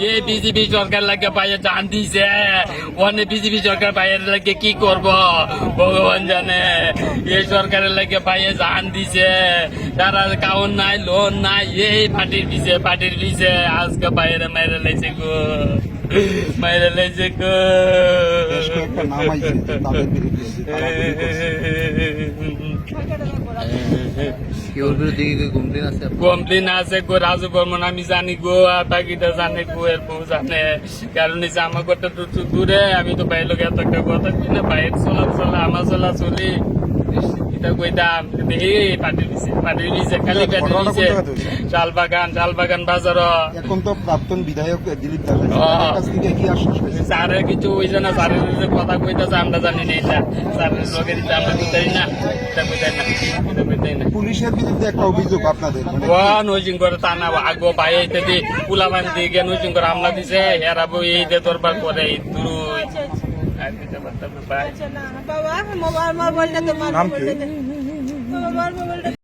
এই বিজেপি সরকার লাগে পায়ে জান দিছে, অনেক বিজেপি সরকার পায়ের লাগে কি করব ভগবান জানে। এই সরকারের লাগে পায়ে জান দিছে, তারা কাউন নাই, লোন নাই, এই পার্টির পিছে আজকে বাইরে মাইরে লাইছে গো, মাইরে লাইছে গো। বেশ কয়েকটা নাম আইছে যে তাদের বিরুদ্ধে যে তারা গুলি করছে। কেউর বিরুদ্ধে কি কমপ্লেন আছে? কমপ্লেন আছে গো, রাজু বর্মন আমি জানি গো, আর বাকিটা জানে গো, এর বউ জানে। কারণ হচ্ছে আমার ঘরটা তো দূরে, আমি তো বাইরে লোক এত একটা কথা কই না, বাইরে চলা আমার চলা চলি এটা কইতাম। দেখি পাটির পিছে খালি পাটির পিছে শালবাগান বাজার। এখন তো প্রাক্তন বিধায়ক দিলীপ দাস কাছ থেকে কি আশ্বাস পেয়েছে? স্যারের কিছু হইছে না, স্যারের যে কথা কইতাছে আমরা জানি না, এটা স্যারের লোকের আমরা বুঝাই না, এটা বুঝাই না। পুলিশের বিরুদ্ধে একটা অভিযোগ আপনাদের মানে নজিং করে তা না আগো ভাই এইতে দি পুলাবান দিয়ে নজিং করে হামলা দিছে, এরা বই এই যে দরবার করে তুই বাবা মোবাইল তো নাম কি?